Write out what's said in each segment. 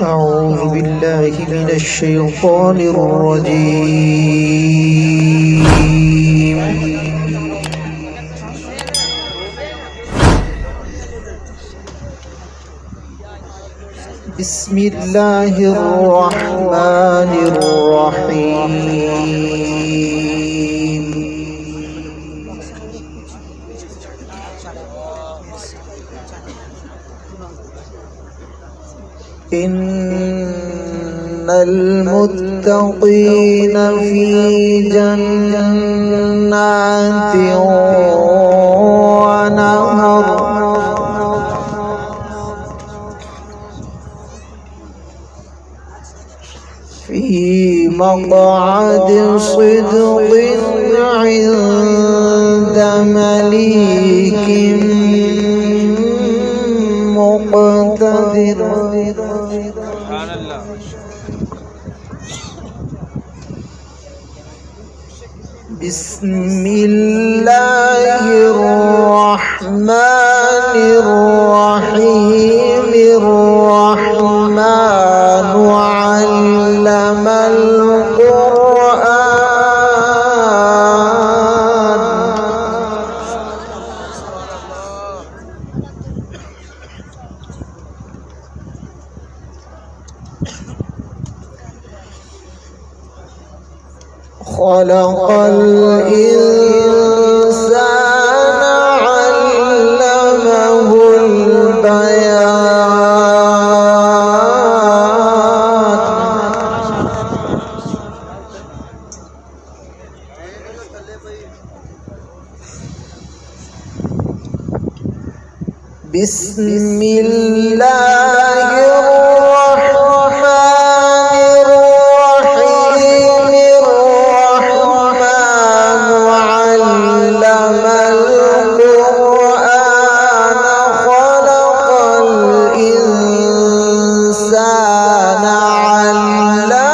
أعوذ بالله من الشيطان الرجيم. بسم الله الرحمن الرحيم. إن المتقين في جنات ونهر في مقعد صدق عند مليك مقتدر. بسم الله الرحمن الرحيم. الرحمن علم القرآن. خلق الإنسان علمه البيان. بسم الله الرحمن الرحيم. الرحمن علم القرآن. خلق الإنسان علمه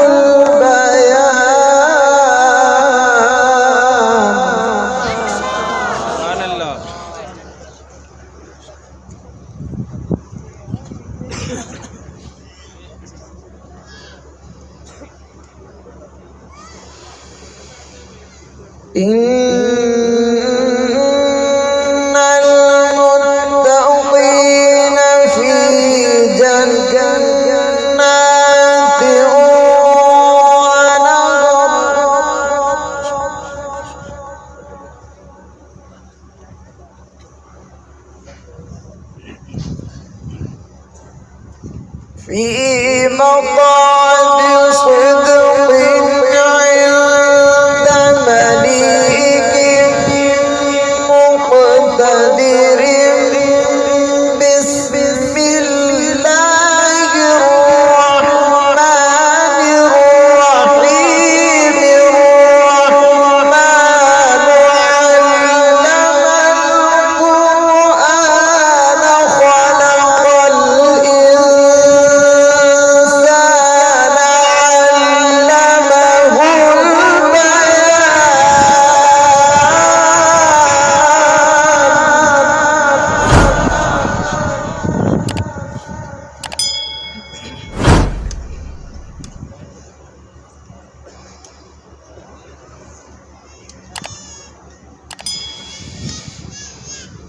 البيان. إن المتقين في جنات ونهر في مقعد صدق عند مليك مقتدر. بسم الله الرحمن الرحيم. الرحمن علم القرآن. خلق الإنسان علمه البيان.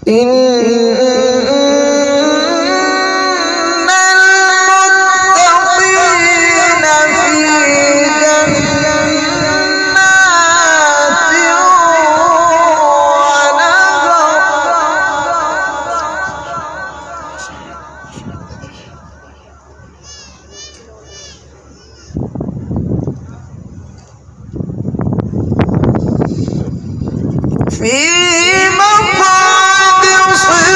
إن المتقين في جنات ونهر في مقعد صدق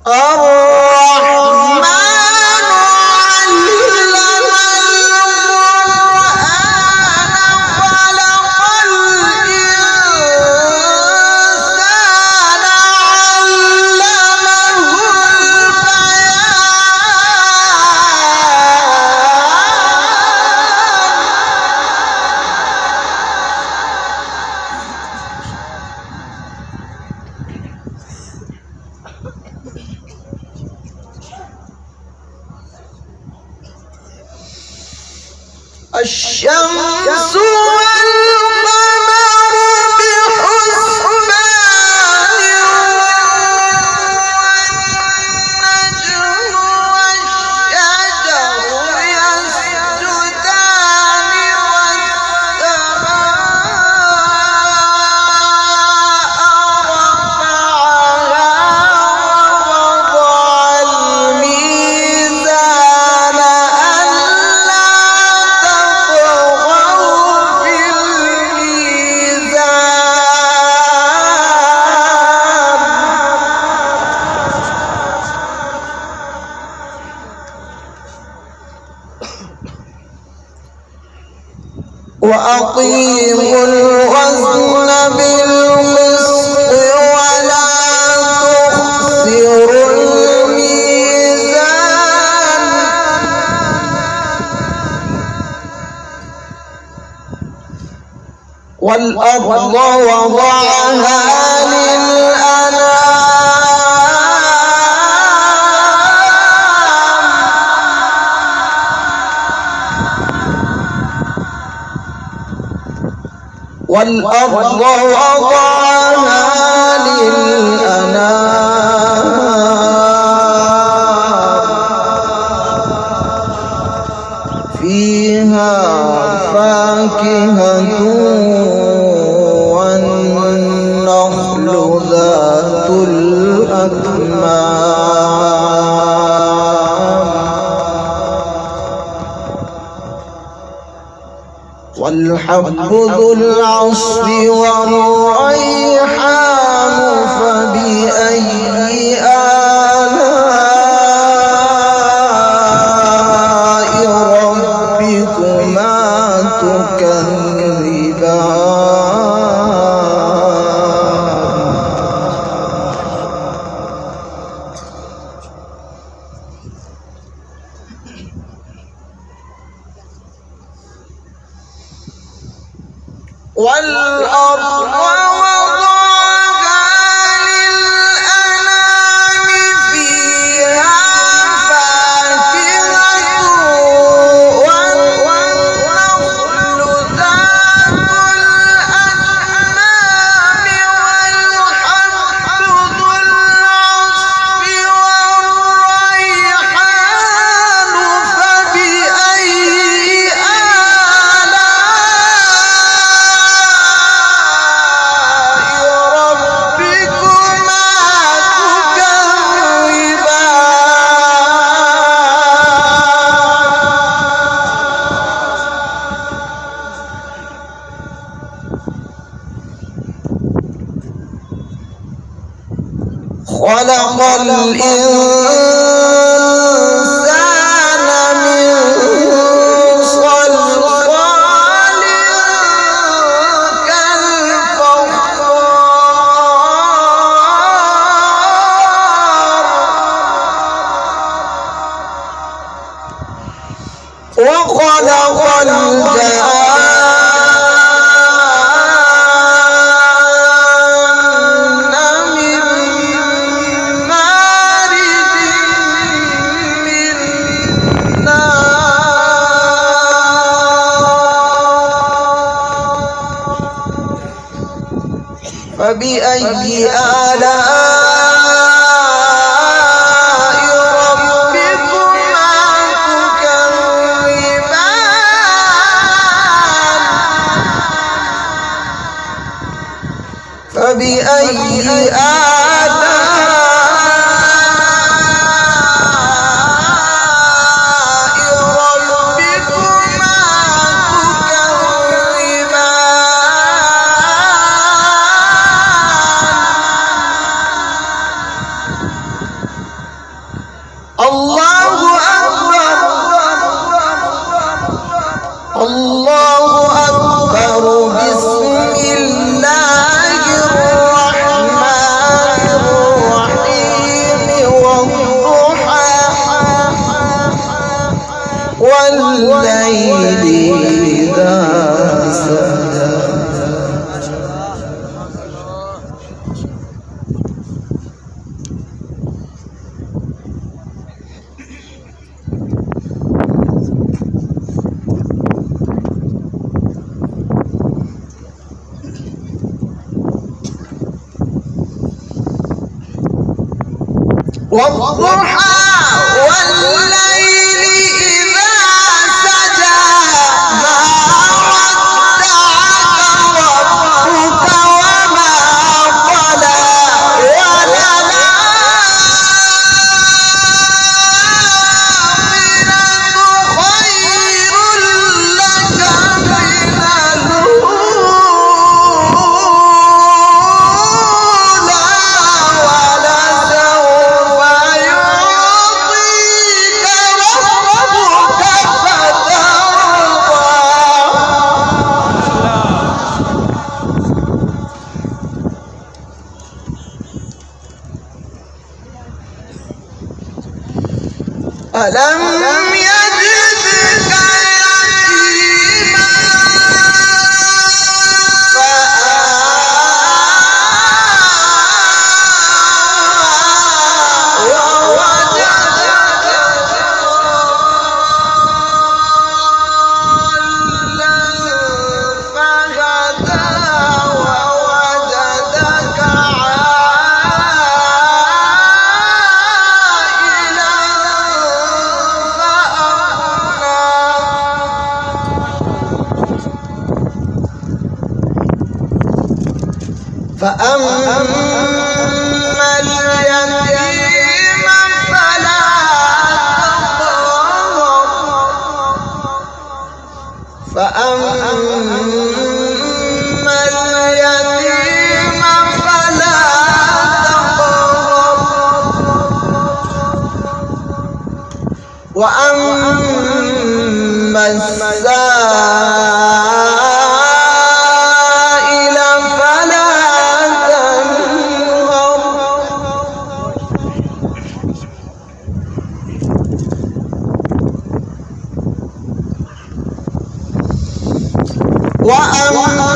الرحمن علم القرآن خلق الإنسان علمه الشمس والقمر بحسبان والنجم والشجر يسجدان والسماء رفعها ووضع الميزان ألا تطغوا في الميزان وأقيموا الوزن بالقسط ولا تخسروا الميزان والأرض وضعها للأنام فيها فاكهة والنخل ذات الأكمام والحب ذو العصف والريحان فبأي آلاء ربكما تكذبان والأرض وضعها للأنام فيها فاكهة والنخل ذات الأكمام والحب ذو العصف والريحان فبأي خلق الإنسان من صلصال كالفخار وخلق الجان من مارج من نار فبأي آلاء ربكما تكذبان فبأي آلاء ربكما تكذبان والضحى والليل إذا سجى ما ودعك ربك وما قلى وللآخرة خير لك من الأولى ولسوف يعطيك ربك فترضى. ألم يجدك يتيما فآوى ووجدك ضالا فهدى ووجدك عائلا فأما اليتيم فلا تقهر فأما اليتيم فلا تقهر وأما السائل فلا تنهر وأما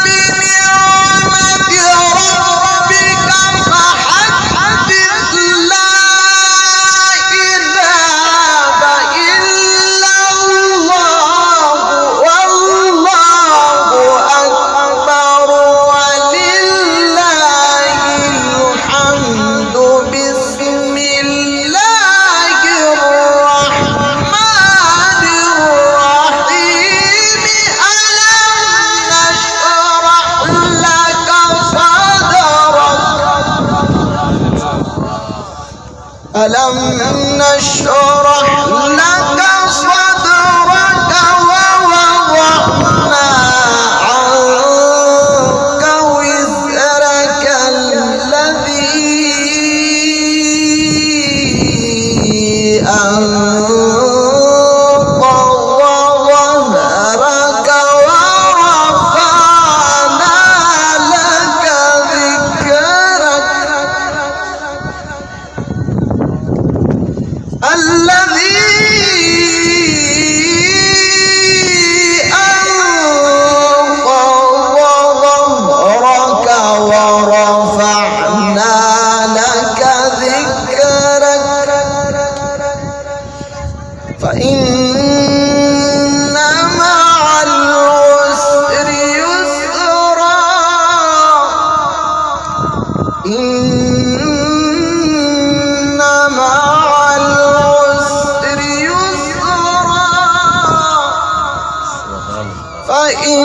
بنعمة ربك فحدث لا إله إلا الله والله أكبر ولله الحمد. بسم الله الرحمن الرحيم. ألم نشرح لك صدرك ووضعنا عنك وزرك الذي أنقض ظهرك ورفعنا لك ذكرك الذي أنقض ظهرك ورفعنا لك ذكرك فإن مع العسر يسرا إن مع العسر يسرا فإن